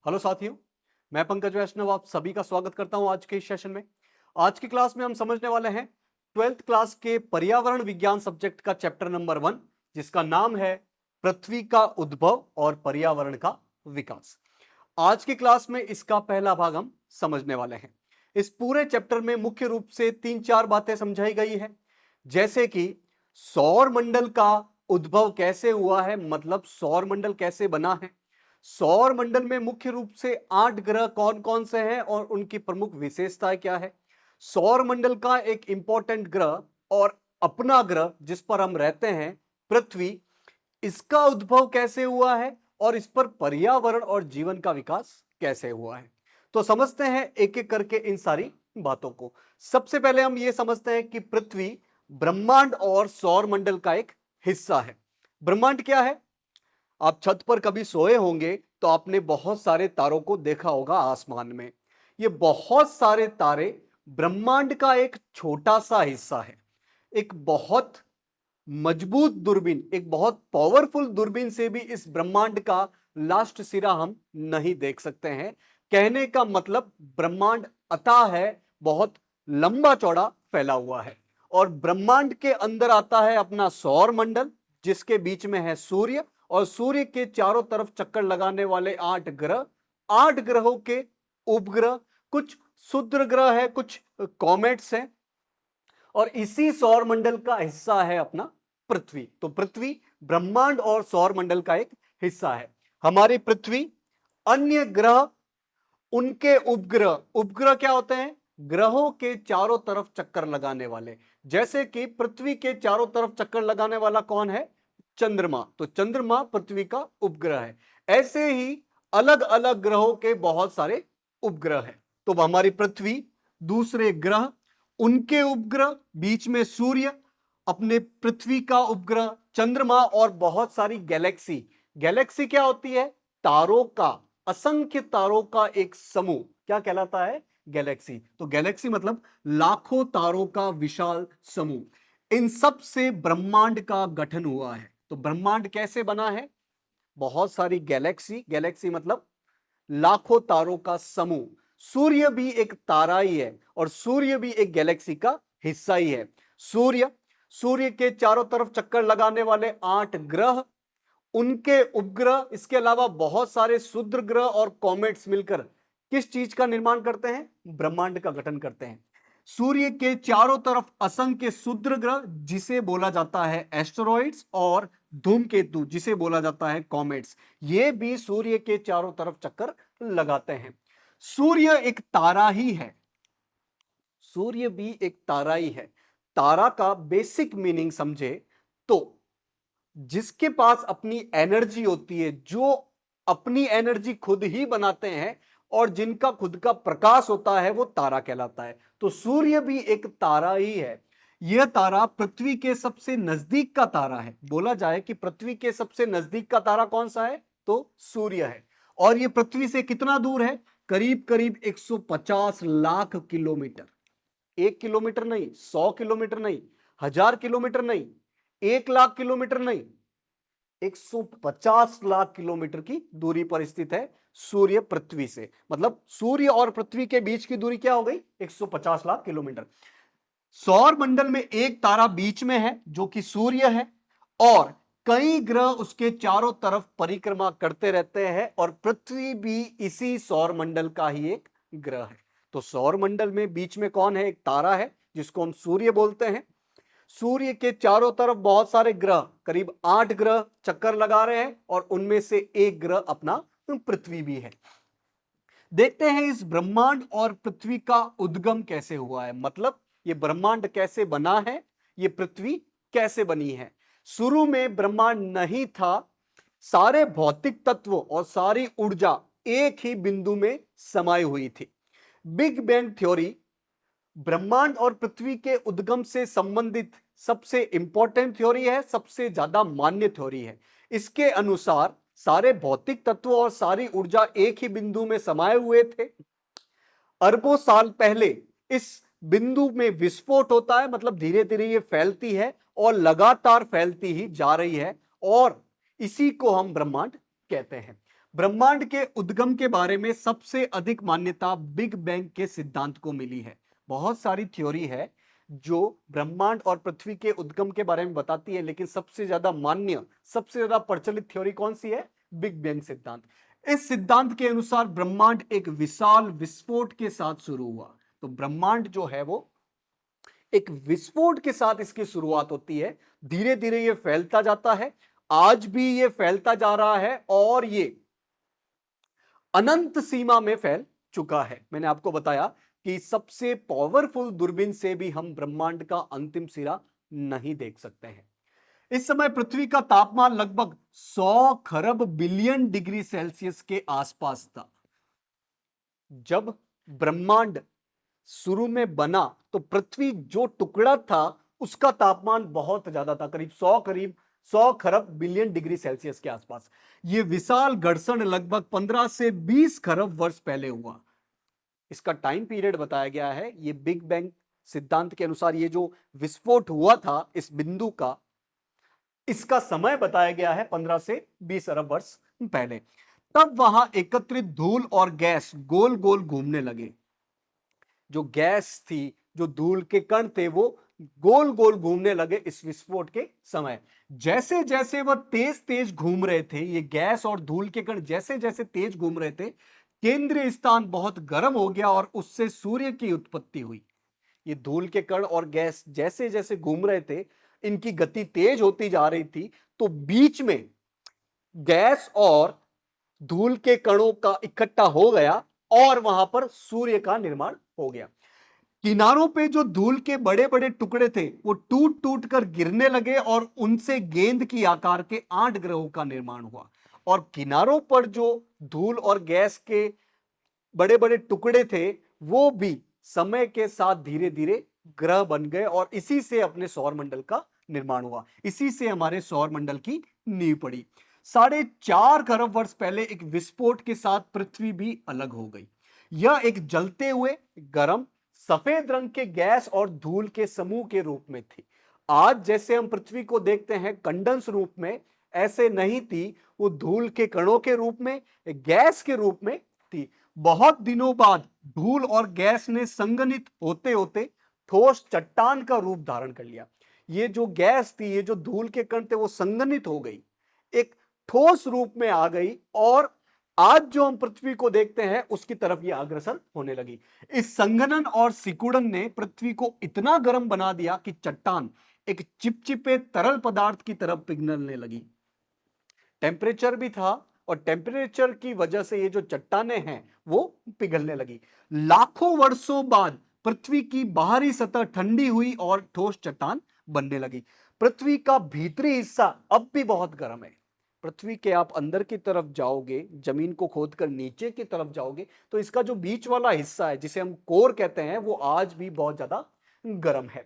Hello साथियों, मैं पंकज वैष्णव आप सभी का स्वागत करता हूं आज के इस सेशन में। आज की क्लास में हम समझने वाले हैं 12th क्लास के पर्यावरण विज्ञान सब्जेक्ट का चैप्टर नंबर 1, जिसका नाम है पृथ्वी का उद्भव और पर्यावरण का विकास। आज की क्लास में इसका पहला भाग हम समझने वाले हैं। इस पूरे चैप्टर में मुख्य रूप से 3-4 बातें समझाई गई है, जैसे कि सौर मंडल का उद्भव कैसे हुआ है, मतलब सौर मंडल कैसे बना है, सौर मंडल में मुख्य रूप से 8 ग्रह कौन कौन से हैं और उनकी प्रमुख विशेषताएं क्या है, सौर मंडल का एक इंपॉर्टेंट ग्रह और अपना ग्रह जिस पर हम रहते हैं पृथ्वी, इसका उद्भव कैसे हुआ है और इस पर पर्यावरण और जीवन का विकास कैसे हुआ है। तो समझते हैं एक एक करके इन सारी बातों को। सबसे पहले हम ये समझते हैं कि पृथ्वी ब्रह्मांड और सौर मंडल का एक हिस्सा है। ब्रह्मांड क्या है? आप छत पर कभी सोए होंगे तो आपने बहुत सारे तारों को देखा होगा आसमान में। ये बहुत सारे तारे ब्रह्मांड का एक छोटा सा हिस्सा है। एक बहुत मजबूत दूरबीन, एक बहुत पावरफुल दूरबीन से भी इस ब्रह्मांड का लास्ट सिरा हम नहीं देख सकते हैं। कहने का मतलब ब्रह्मांड अथाह है, बहुत लंबा चौड़ा फैला हुआ है। और ब्रह्मांड के अंदर आता है अपना सौर मंडल, जिसके बीच में है सूर्य, और सूर्य के चारों तरफ चक्कर लगाने वाले 8 ग्रह, 8 ग्रहों के उपग्रह, कुछ क्षुद्र ग्रह है, कुछ कॉमेट्स हैं, और इसी सौर मंडल का हिस्सा है अपना पृथ्वी। तो पृथ्वी ब्रह्मांड और सौर मंडल का एक हिस्सा है। हमारी पृथ्वी, अन्य ग्रह, उनके उपग्रह, उपग्रह क्या होते हैं? ग्रहों के चारों तरफ चक्कर लगाने वाले। जैसे कि पृथ्वी के चारों तरफ चक्कर लगाने वाला कौन है? चंद्रमा। तो चंद्रमा पृथ्वी का उपग्रह है। ऐसे ही अलग अलग ग्रहों के बहुत सारे उपग्रह हैं। तो हमारी पृथ्वी, दूसरे ग्रह, उनके उपग्रह, बीच में सूर्य, अपने पृथ्वी का उपग्रह चंद्रमा, और बहुत सारी गैलेक्सी। गैलेक्सी क्या होती है? तारों का, असंख्य तारों का एक समूह क्या कहलाता है? गैलेक्सी। तो गैलेक्सी मतलब लाखों तारों का विशाल समूह। इन सब से ब्रह्मांड का गठन हुआ है। तो ब्रह्मांड कैसे बना है? बहुत सारी गैलेक्सी, गैलेक्सी मतलब लाखों तारों का समूह। सूर्य भी एक तारा ही है और सूर्य भी एक गैलेक्सी का हिस्सा ही है। सूर्य, सूर्य के चारों तरफ चक्कर लगाने वाले 8 ग्रह, उनके उपग्रह, इसके अलावा बहुत सारे क्षुद्र ग्रह और कॉमेट्स मिलकर किस चीज का निर्माण करते हैं? ब्रह्मांड का गठन करते हैं। सूर्य के चारों तरफ असंख्य क्षुद्र ग्रह, जिसे बोला जाता है एस्टेरॉइड्स, और धूमकेतु, जिसे बोला जाता है कॉमेट्स, ये भी सूर्य के चारों तरफ चक्कर लगाते हैं। सूर्य एक तारा ही है। सूर्य भी एक तारा ही है। तारा का बेसिक मीनिंग समझे तो जिसके पास अपनी एनर्जी होती है, जो अपनी एनर्जी खुद ही बनाते हैं और जिनका खुद का प्रकाश होता है, वो तारा कहलाता है। तो सूर्य भी एक तारा ही है। यह तारा पृथ्वी के सबसे नजदीक का तारा है। बोला जाए कि पृथ्वी के सबसे नजदीक का तारा कौन सा है, तो सूर्य है। और यह पृथ्वी से कितना दूर है? करीब करीब 150 लाख किलोमीटर। 1 किलोमीटर नहीं, 100 किलोमीटर नहीं, 1000 किलोमीटर नहीं, 1 लाख किलोमीटर नहीं, 150 लाख किलोमीटर की दूरी पर स्थित है सूर्य पृथ्वी से। मतलब सूर्य और पृथ्वी के बीच की दूरी क्या हो गई? 150 लाख किलोमीटर। सौर मंडल में एक तारा बीच में है जो कि सूर्य है, और कई ग्रह उसके चारों तरफ परिक्रमा करते रहते हैं, और पृथ्वी भी इसी सौर मंडल का ही एक ग्रह है। तो सौर मंडल में बीच में कौन है? एक तारा है जिसको हम सूर्य बोलते हैं। सूर्य के चारों तरफ बहुत सारे ग्रह, करीब 8 ग्रह चक्कर लगा रहे हैं, और उनमें से एक ग्रह अपना पृथ्वी भी है। देखते हैं इस ब्रह्मांड और पृथ्वी का उद्गम कैसे हुआ है, मतलब ये ब्रह्मांड कैसे बना है, ये पृथ्वी कैसे बनी है। शुरू में ब्रह्मांड नहीं था। सारे भौतिक तत्व और सारी ऊर्जा एक ही बिंदु में समाई हुई थी। बिग बैंग थ्योरी ब्रह्मांड और पृथ्वी के उद्गम से संबंधित सबसे इंपॉर्टेंट थ्योरी है, सबसे ज्यादा मान्य थ्योरी है। इसके अनुसार सारे भौतिक तत्व और सारी ऊर्जा एक ही बिंदु में समाये हुए थे। अरबों साल पहले इस बिंदु में विस्फोट होता है, मतलब धीरे धीरे ये फैलती है और लगातार फैलती ही जा रही है, और इसी को हम ब्रह्मांड कहते हैं। ब्रह्मांड के उद्गम के बारे में सबसे अधिक मान्यता बिग बैंग के सिद्धांत को मिली है। बहुत सारी थ्योरी है जो ब्रह्मांड और पृथ्वी के उद्गम के बारे में बताती है, लेकिन सबसे ज्यादा मान्य, सबसे ज्यादा प्रचलित थ्योरी कौन सी है? बिग बैंग सिद्धांत। इस सिद्धांत के अनुसार ब्रह्मांड एक विशाल विस्फोट के साथ शुरू हुआ। तो ब्रह्मांड जो है वो एक विस्फोट के साथ इसकी शुरुआत होती है, धीरे धीरे ये फैलता जाता है, आज भी ये फैलता जा रहा है और ये अनंत सीमा में फैल चुका है। मैंने आपको बताया कि सबसे पावरफुल दूरबीन से भी हम ब्रह्मांड का अंतिम सिरा नहीं देख सकते हैं। इस समय पृथ्वी का तापमान लगभग 100 खरब बिलियन डिग्री सेल्सियस के आसपास था। जब ब्रह्मांड शुरू में बना तो पृथ्वी जो टुकड़ा था उसका तापमान बहुत ज्यादा था, करीब 100 खरब बिलियन डिग्री सेल्सियस के आसपास। यह विशाल घर्षण लगभग 15 से 20 खरब वर्ष पहले हुआ। इसका टाइम पीरियड बताया गया है, यह बिग बैंग सिद्धांत के अनुसार ये जो विस्फोट हुआ था इस बिंदु का, इसका समय बताया गया है 15 से 20 अरब वर्ष पहले। तब वहां एकत्रित धूल और गैस गोल गोल घूमने लगे। जो गैस थी, जो धूल के कण थे, वो गोल गोल घूमने लगे इस विस्फोट के समय। जैसे जैसे वह तेज तेज घूम रहे थे, ये गैस और धूल के कण जैसे जैसे तेज घूम रहे थे, केंद्रीय स्थान बहुत गर्म हो गया और उससे सूर्य की उत्पत्ति हुई। ये धूल के कण और गैस जैसे जैसे घूम रहे थे, इनकी गति तेज होती जा रही थी, तो बीच में गैस और धूल के कणों का इकट्ठा हो गया और वहां पर सूर्य का निर्माण हो गया। किनारों पे जो धूल के बड़े बड़े टुकड़े थे वो टूट टूट कर गिरने लगे और उनसे गेंद की आकार के 8 ग्रहों का निर्माण हुआ। और किनारों पर जो धूल और गैस के बड़े बड़े टुकड़े थे वो भी समय के साथ धीरे धीरे ग्रह बन गए और इसी से अपने सौरमंडल का निर्माण हुआ। इसी से हमारे सौरमंडल की नींव पड़ी। 4.5 खरब वर्ष पहले एक विस्फोट के साथ पृथ्वी भी अलग हो गई। यह एक जलते हुए गर्म सफेद रंग के गैस और धूल के समूह के रूप में थी। आज जैसे हम पृथ्वी को देखते हैं कंडेंस रूप में, ऐसे नहीं थी। वो धूल के कणों के रूप में, गैस के रूप में थी। बहुत दिनों बाद धूल और गैस ने संघनित होते होते ठोस चट्टान का रूप धारण कर लिया। ये जो गैस थी, ये जो धूल के कण थे, वो संघनित हो गई, एक ठोस रूप में आ गई और आज जो हम पृथ्वी को देखते हैं उसकी तरफ ये अग्रसर होने लगी। इस संघनन और सिकुड़न ने पृथ्वी को इतना गर्म बना दिया कि चट्टान एक चिपचिपे तरल पदार्थ की तरफ पिघलने लगी। टेम्परेचर भी था और टेम्परेचर की वजह से ये जो चट्टानें हैं वो पिघलने लगी। लाखों वर्षों बाद पृथ्वी की बाहरी सतह ठंडी हुई और ठोस चट्टान बनने लगी। पृथ्वी का भीतरी हिस्सा अब भी बहुत गर्म है। पृथ्वी के आप अंदर की तरफ जाओगे, जमीन को खोदकर नीचे की तरफ जाओगे, तो इसका जो बीच वाला हिस्सा है जिसे हम कोर कहते हैं, वो आज भी बहुत ज्यादा गर्म है।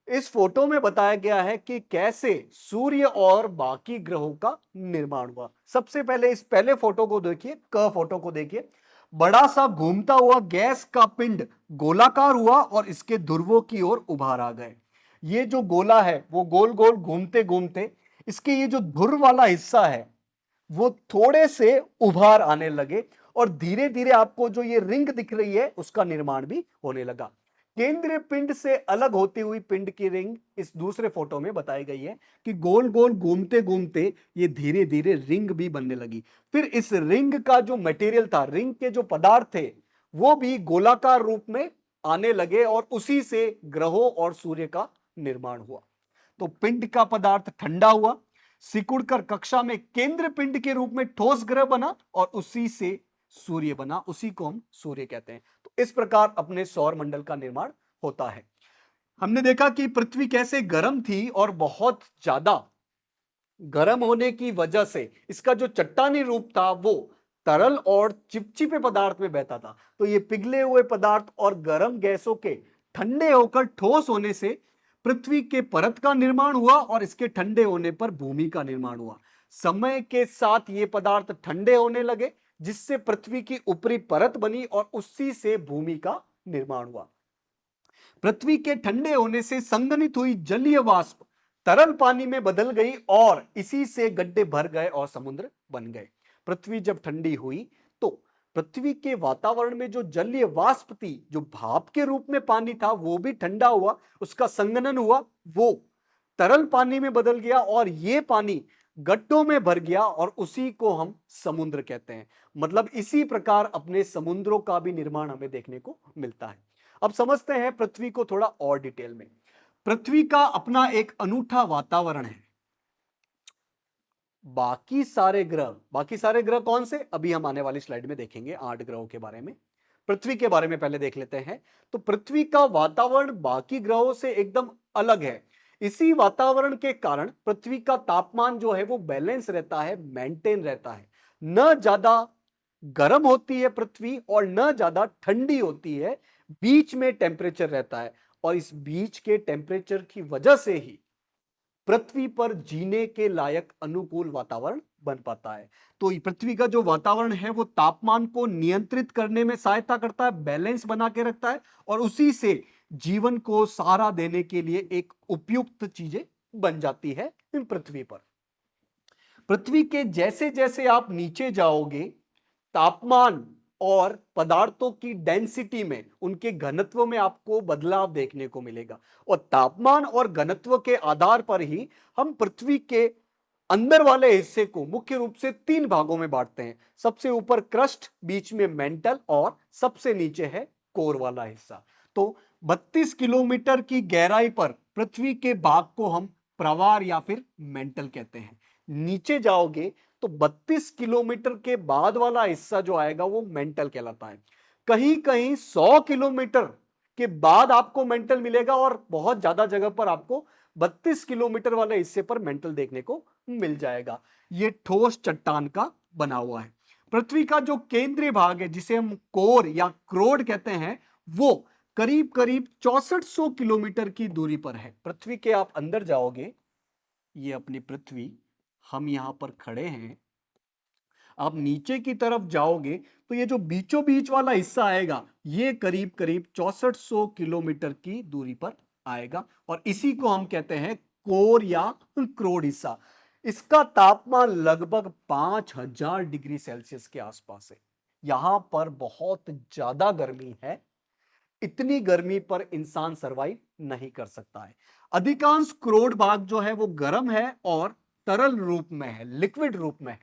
इस फोटो में बताया गया है कि कैसे सूर्य और बाकी ग्रहों का निर्माण हुआ। सबसे पहले इस पहले फोटो को देखिए, क फोटो को देखिए। बड़ा सा घूमता हुआ गैस का पिंड गोलाकार हुआ और इसके ध्रुवों की ओर उभार आ गए। ये जो गोला है वो गोल गोल घूमते घूमते इसके ये जो ध्रुव वाला हिस्सा है वो थोड़े से उभार आने लगे और धीरे धीरे आपको जो ये रिंग दिख रही है उसका निर्माण भी होने लगा। केंद्रीय पिंड से अलग होती हुई पिंड की रिंग इस दूसरे फोटो में बताई गई है कि गोल गोल घूमते घूमते ये धीरे धीरे रिंग भी बनने लगी। फिर इस रिंग का जो मटेरियल था, रिंग के जो पदार्थ थे, वो भी गोलाकार रूप में आने लगे और उसी से ग्रहों और सूर्य का निर्माण हुआ। तो पिंड का पदार्थ ठंडा हुआ, सिकुड़कर कक्षा में केंद्र पिंड के रूप में ठोस ग्रह बना और उसी से सूर्य बना। उसी को हम सूर्य कहते हैं। तो इस प्रकार अपने सौर मंडल का निर्माण होता है। हमने देखा कि पृथ्वी कैसे गर्म थी और बहुत ज्यादा गर्म होने की वजह से इसका जो चट्टानी रूप था वो तरल और चिपचिपे पदार्थ में बहता था। तो ये पिघले हुए पदार्थ और गर्म गैसों के ठंडे होकर ठोस होने से पृथ्वी के परत का निर्माण हुआ और इसके ठंडे होने पर भूमि का निर्माण हुआ। समय के साथ ये पदार्थ ठंडे होने लगे जिससे पृथ्वी की ऊपरी परत बनी और उसी से भूमि का निर्माण हुआ। पृथ्वी के ठंडे होने से संघनित हुई जलीय वाष्प तरल पानी में बदल गई और इसी से गड्ढे भर गए और समुद्र बन गए। पृथ्वी जब ठंडी हुई तो पृथ्वी के वातावरण में जो जलीय वाष्प थी, जो भाप के रूप में पानी था, वो भी ठंडा हुआ, उसका संघनन हुआ, वो तरल पानी में बदल गया और ये पानी गड्ढों में भर गया और उसी को हम समुद्र कहते हैं। मतलब इसी प्रकार अपने समुद्रों का भी निर्माण हमें देखने को मिलता है। अब समझते हैं पृथ्वी को थोड़ा और डिटेल में। पृथ्वी का अपना एक अनूठा वातावरण है। बाकी सारे ग्रह कौन से, अभी हम आने वाली स्लाइड में देखेंगे 8 ग्रहों के बारे में। पृथ्वी के बारे में पहले देख लेते हैं। तो पृथ्वी का वातावरण बाकी ग्रहों से एकदम अलग है। इसी वातावरण के कारण पृथ्वी का तापमान जो है वो बैलेंस रहता है, मेंटेन रहता है। न ज्यादा गर्म होती है पृथ्वी और न ज्यादा ठंडी होती है, बीच में टेम्परेचर रहता है। और इस बीच के टेम्परेचर की वजह से ही पृथ्वी पर जीने के लायक अनुकूल वातावरण बन पाता है। तो पृथ्वी का जो वातावरण है वो तापमान को नियंत्रित करने में सहायता करता है, बैलेंस बना के रखता है और उसी से जीवन को सहारा देने के लिए एक उपयुक्त चीजें बन जाती है पृथ्वी पर। पृथ्वी के जैसे जैसे आप नीचे जाओगे, तापमान और पदार्थों की डेंसिटी में, उनके घनत्व में आपको बदलाव देखने को मिलेगा। और तापमान और घनत्व के आधार पर ही हम पृथ्वी के अंदर वाले हिस्से को मुख्य रूप से 3 भागों में बांटते हैं। सबसे ऊपर क्रस्ट, बीच में मेंटल और सबसे नीचे है कोर वाला हिस्सा। तो 32 किलोमीटर की गहराई पर पृथ्वी के भाग को हम प्रवार या फिर मेंटल कहते हैं। नीचे जाओगे तो 32 किलोमीटर के बाद वाला हिस्सा जो आएगा वो मेंटल कहलाता है। कहीं कहीं 100 किलोमीटर के बाद आपको मेंटल मिलेगा और बहुत ज्यादा जगह पर आपको 32 किलोमीटर वाले हिस्से पर मेंटल देखने को मिल जाएगा। ये ठोस चट्टान का बना हुआ है। पृथ्वी का जो केंद्रीय भाग है, जिसे हम कोर या क्रोड कहते हैं, वो करीब करीब 6400 किलोमीटर की दूरी पर है। पृथ्वी के आप अंदर जाओगे, ये अपनी पृथ्वी, हम यहां पर खड़े हैं, आप नीचे की तरफ जाओगे तो ये जो बीचों बीच वाला हिस्सा आएगा, ये करीब करीब 6400 किलोमीटर की दूरी पर आएगा और इसी को हम कहते हैं कोर या क्रोड हिस्सा। इसका तापमान लगभग 5000 डिग्री सेल्सियस के आसपास है। यहां पर बहुत ज्यादा गर्मी है। इतनी गर्मी पर इंसान सरवाइव नहीं कर सकता है। अधिकांश क्रोड भाग जो है वो गर्म है और तरल रूप में है, लिक्विड रूप में है।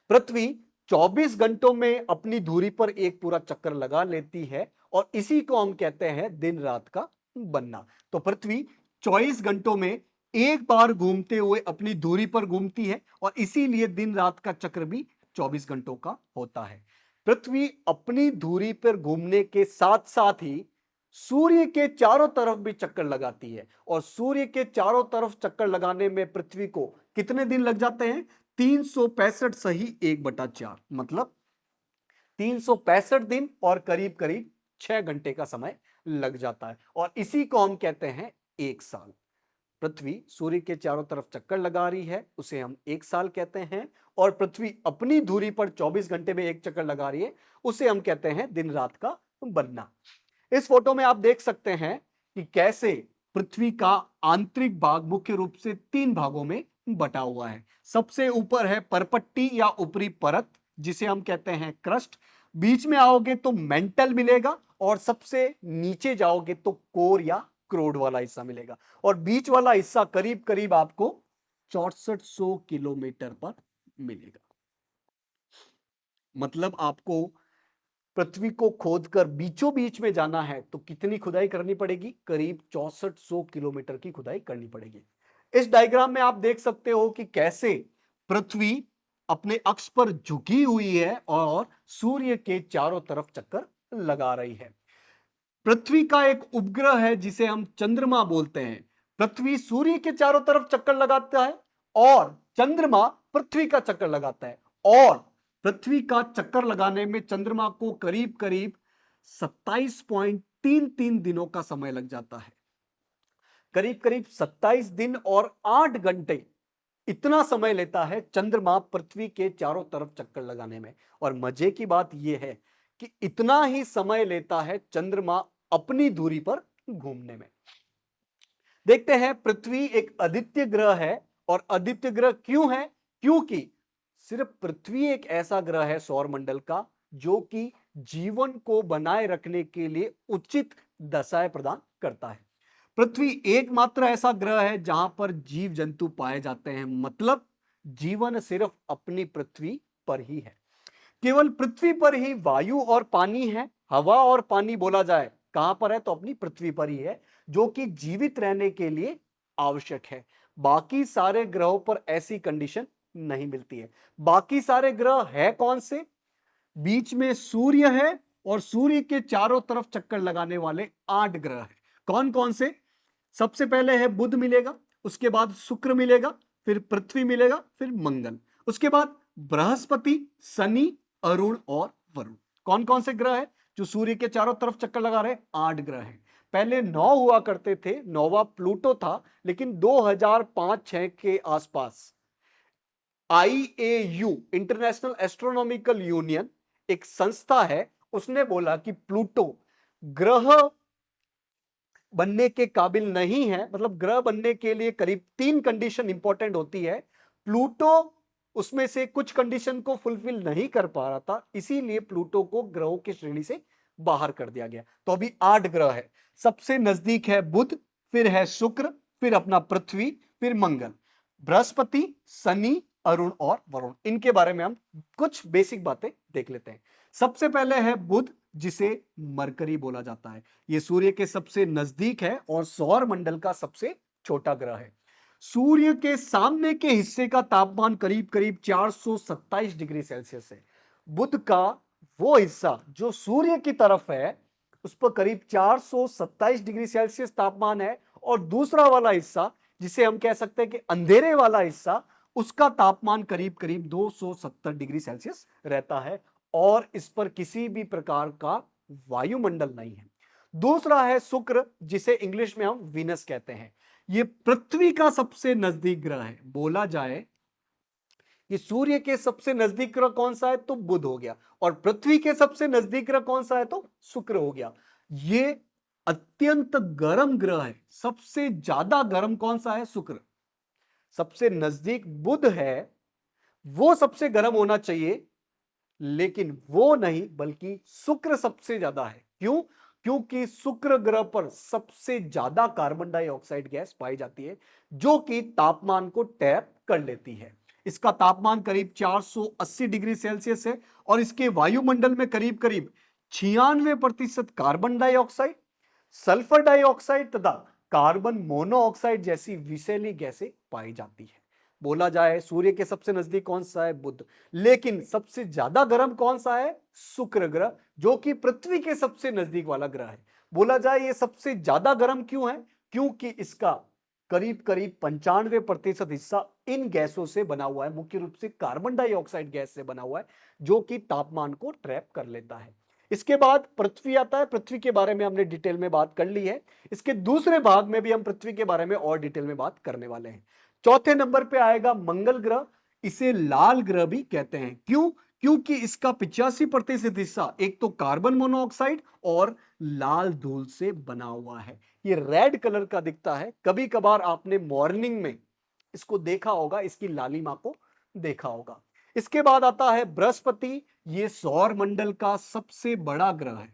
पृथ्वी 24 घंटों में अपनी धुरी पर एक पूरा चक्कर लगा लेती है और इसी को हम कहते हैं दिन रात का बनना। तो पृथ्वी 24 घंटों में एक बार घूमते हुए अपनी धुरी पर घूमती है और इसीलिए दिन रात का चक्र भी 24 घंटों का होता है। पृथ्वी अपनी धुरी पर घूमने के साथ साथ ही सूर्य के चारों तरफ भी चक्कर लगाती है और सूर्य के चारों तरफ चक्कर लगाने में पृथ्वी को कितने दिन लग जाते हैं? 365 सही 1/4, मतलब 365 दिन और करीब करीब 6 घंटे का समय लग जाता है और इसी को हम कहते हैं 1 साल। पृथ्वी सूर्य के चारों तरफ चक्कर लगा रही है, उसे हम 1 साल कहते हैं और पृथ्वी अपनी धुरी पर 24 घंटे में एक चक्कर लगा रही है, उसे हम कहते हैं दिन रात का बनना। इस फोटो में आप देख सकते हैं कि कैसे पृथ्वी का आंतरिक भाग मुख्य रूप से 3 भागों में बटा हुआ है। सबसे ऊपर है परपट्टी या ऊपरी परत, जिसे हम कहते हैं क्रस्ट। बीच में आओगे तो मेंटल मिलेगा और सबसे नीचे जाओगे तो कोर या क्रोड वाला हिस्सा मिलेगा और बीच वाला हिस्सा करीब करीब आपको 6400 किलोमीटर पर मिलेगा। मतलब आपको पृथ्वी को खोदकर बीचों बीच में जाना है तो कितनी खुदाई करनी पड़ेगी? करीब 6400 किलोमीटर की खुदाई करनी पड़ेगी। इस डायग्राम में आप देख सकते हो कि कैसे पृथ्वी अपने अक्ष पर झुकी हुई है और सूर्य के चारों तरफ चक्कर लगा रही है। पृथ्वी का एक उपग्रह है जिसे हम चंद्रमा बोलते हैं। पृथ्वी सूर्य के चारों तरफ चक्कर लगाता है और चंद्रमा पृथ्वी का चक्कर लगाता है और पृथ्वी का चक्कर लगाने में चंद्रमा को करीब करीब 27.33 दिनों का समय लग जाता है। करीब करीब 27 दिन और 8 घंटे इतना समय लेता है चंद्रमा पृथ्वी के चारों तरफ चक्कर लगाने में। और मजे की बात यह है कि इतना ही समय लेता है चंद्रमा अपनी दूरी पर घूमने में। देखते हैं, पृथ्वी एक आदित्य ग्रह है और आदित्य ग्रह क्यों है? क्योंकि सिर्फ पृथ्वी एक ऐसा ग्रह है सौरमंडल का जो कि जीवन को बनाए रखने के लिए उचित दशाएं प्रदान करता है। पृथ्वी एकमात्र ऐसा ग्रह है जहां पर जीव जंतु पाए जाते हैं, मतलब जीवन सिर्फ अपनी पृथ्वी पर ही है। केवल पृथ्वी पर ही वायु और पानी है। हवा और पानी बोला जाए कहां पर है, तो अपनी पृथ्वी पर ही है, जो कि जीवित रहने के लिए आवश्यक है। बाकी सारे ग्रहों पर ऐसी कंडीशन नहीं मिलती है। बाकी सारे ग्रह है कौन से? बीच में सूर्य है और सूर्य के चारों तरफ चक्कर लगाने वाले 8 ग्रह हैं। कौन कौन से? सबसे पहले है बुध मिलेगा, उसके बाद शुक्र मिलेगा, फिर पृथ्वी मिलेगा, फिर मंगल, उसके बाद बृहस्पति, शनि, अरुण और वरुण। कौन कौन से ग्रह है जो सूर्य के चारों तरफ चक्कर लगा रहे हैं? 8 ग्रह हैं। पहले 9 हुआ करते थे, 9वां प्लूटो था, लेकिन 2005-6 के आसपास IAU इंटरनेशनल एस्ट्रोनॉमिकल यूनियन एक संस्था है, उसने बोला कि प्लूटो ग्रह बनने के काबिल नहीं है। मतलब ग्रह बनने के लिए करीब 3 कंडीशन इंपॉर्टेंट होती है, प्लूटो उसमें से कुछ कंडीशन को फुलफिल नहीं कर पा रहा था, इसीलिए प्लूटो को ग्रहों की श्रेणी से बाहर कर दिया गया। तो अभी 8 ग्रह है। सबसे नजदीक है बुध, फिर है शुक्र, फिर अपना पृथ्वी, फिर मंगल, बृहस्पति, शनि, अरुण और वरुण। इनके बारे में हम कुछ बेसिक बातें देख लेते हैं। सबसे पहले है बुध, जिसे मरकरी बोला जाता है। यह सूर्य के सबसे नजदीक है और सौर मंडल का सबसे छोटा ग्रह है। सूर्य के सामने के हिस्से का तापमान करीब करीब 427 डिग्री सेल्सियस है। बुध का वो हिस्सा जो सूर्य की तरफ है, उस पर करीब 427 डिग्री सेल्सियस तापमान है, और दूसरा वाला हिस्सा जिसे हम कह सकते हैं कि अंधेरे वाला हिस्सा, उसका तापमान करीब करीब 270 डिग्री सेल्सियस रहता है, और इस पर किसी भी प्रकार का वायुमंडल नहीं है। दूसरा है शुक्र, जिसे इंग्लिश में हम वीनस कहते हैं। यह पृथ्वी का सबसे नजदीक ग्रह है। बोला जाए कि सूर्य के सबसे नजदीक ग्रह कौन सा है, तो बुध हो गया, और पृथ्वी के सबसे नजदीक ग्रह कौन सा है, तो शुक्र हो गया। यह अत्यंत गर्म ग्रह है। सबसे ज्यादा गर्म कौन सा है? शुक्र। सबसे नजदीक बुध है, वो सबसे गर्म होना चाहिए, लेकिन वो नहीं, बल्कि शुक्र सबसे ज्यादा है। क्यों? क्योंकि शुक्र ग्रह पर सबसे ज्यादा कार्बन डाइऑक्साइड गैस पाई जाती है, जो कि तापमान को टैप कर लेती है। इसका तापमान करीब 480 डिग्री सेल्सियस है, और इसके वायुमंडल में करीब करीब 96% कार्बन डाइऑक्साइड, सल्फर डाइऑक्साइड तथा कार्बन मोनोऑक्साइड जैसी विषैली गैसें पाई जाती है। बोला जाए सूर्य के सबसे नजदीक कौन सा है? बुध। लेकिन सबसे ज्यादा गर्म कौन सा है? शुक्र ग्रह, जो कि पृथ्वी के सबसे नजदीक वाला ग्रह है। बोला जाए ये सबसे ज्यादा गर्म क्यों है? क्योंकि इसका करीब करीब 95% हिस्सा इन गैसों से बना हुआ है, मुख्य रूप से कार्बन डाइऑक्साइड गैस से बना हुआ है, जो कि तापमान को ट्रैप कर लेता है। इसके बाद पृथ्वी आता है। पृथ्वी के बारे में हमने डिटेल में बात कर ली है। इसके दूसरे भाग में भी हम पृथ्वी के बारे में और डिटेल में बात करने वाले हैं। चौथे नंबर पे आएगा मंगल ग्रह। इसे लाल ग्रह भी कहते हैं। क्यों? क्योंकि इसका 85% हिस्सा एक तो कार्बन मोनोऑक्साइड और लाल धूल से बना हुआ है। ये रेड कलर का दिखता है। कभी कभार आपने मॉर्निंग में इसको देखा होगा, इसकी लालिमा को देखा होगा। इसके बाद आता है बृहस्पति। ये सौर मंडल का सबसे बड़ा ग्रह है।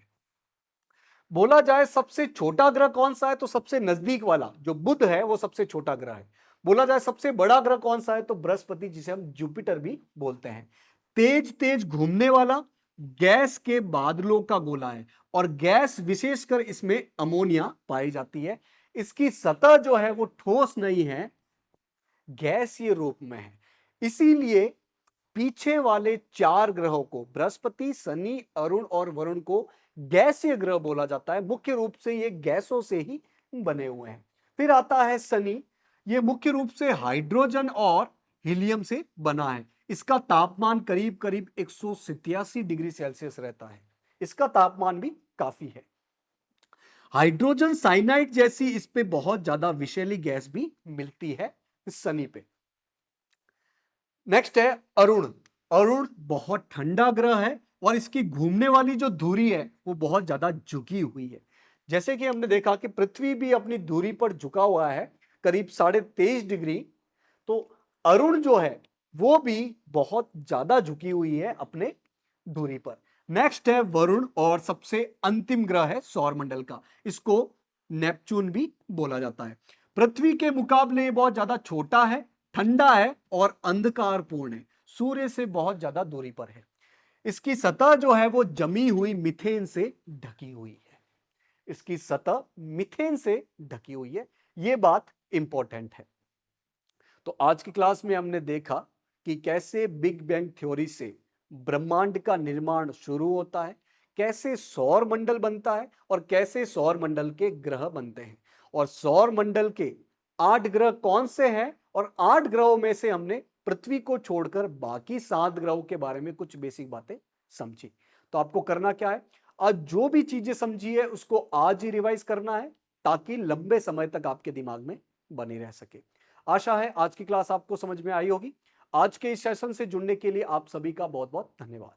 बोला जाए सबसे छोटा ग्रह कौन सा है, तो सबसे नजदीक वाला जो बुध है वो सबसे छोटा ग्रह है। बोला जाए सबसे बड़ा ग्रह कौन सा है, तो बृहस्पति, जिसे हम जुपिटर भी बोलते हैं। तेज तेज घूमने वाला गैस के बादलों का गोला है, और गैस विशेषकर इसमें अमोनिया पाई जाती है। इसकी सतह जो है वो ठोस नहीं है, गैसीय रूप में है। इसीलिए पीछे वाले 4 ग्रहों को, बृहस्पति, शनि, अरुण और वरुण को गैसीय ग्रह बोला जाता है। मुख्य रूप से ये गैसों से ही बने हुए हैं। फिर आता है शनि। ये मुख्य रूप से हाइड्रोजन और हीलियम से बना है। इसका तापमान करीब करीब 187 डिग्री सेल्सियस रहता है। इसका तापमान भी काफी है। हाइड्रोजन साइनाइड जैसी इस पे बहुत ज्यादा विषैली गैस भी मिलती है शनि पे। नेक्स्ट है अरुण। अरुण बहुत ठंडा ग्रह है, और इसकी घूमने वाली जो धुरी है वो बहुत ज्यादा झुकी हुई है। जैसे कि हमने देखा कि पृथ्वी भी अपनी धुरी पर झुका हुआ है करीब 23.5 डिग्री। तो अरुण जो है वो भी बहुत ज्यादा झुकी हुई है अपने दूरी पर। नेक्स्ट है वरुण और सबसे अंतिम ग्रह है सौरमंडल का, इसको नेपच्यून भी बोला जाता है। पृथ्वी के मुकाबले ये बहुत ज्यादा छोटा है, ठंडा है और अंधकारपूर्ण है, सूर्य से बहुत ज्यादा दूरी पर है। इसकी सतह जो है वो जमी हुई मीथेन से ढकी हुई है। इसकी सतह मीथेन से ढकी हुई है, यह बात इंपॉर्टेंट है। तो आज की क्लास में हमने देखा कि कैसे बिग बैंग थ्योरी से ब्रह्मांड का निर्माण शुरू होता है, कैसे सौर मंडल बनता है और कैसे सौर मंडल के ग्रह बनते हैं, और सौर मंडल के 8 ग्रह कौन से हैं, और 8 ग्रहों में से हमने पृथ्वी को छोड़कर बाकी 7 ग्रहों के बारे में कुछ बेसिक बातें समझी। तो आपको करना क्या है, आज जो भी चीजें समझी है उसको आज ही रिवाइज करना है, ताकि लंबे समय तक आपके दिमाग में बनी रह सके। आशा है आज की क्लास आपको समझ में आई होगी। आज के इस सेशन से जुड़ने के लिए आप सभी का बहुत बहुत धन्यवाद।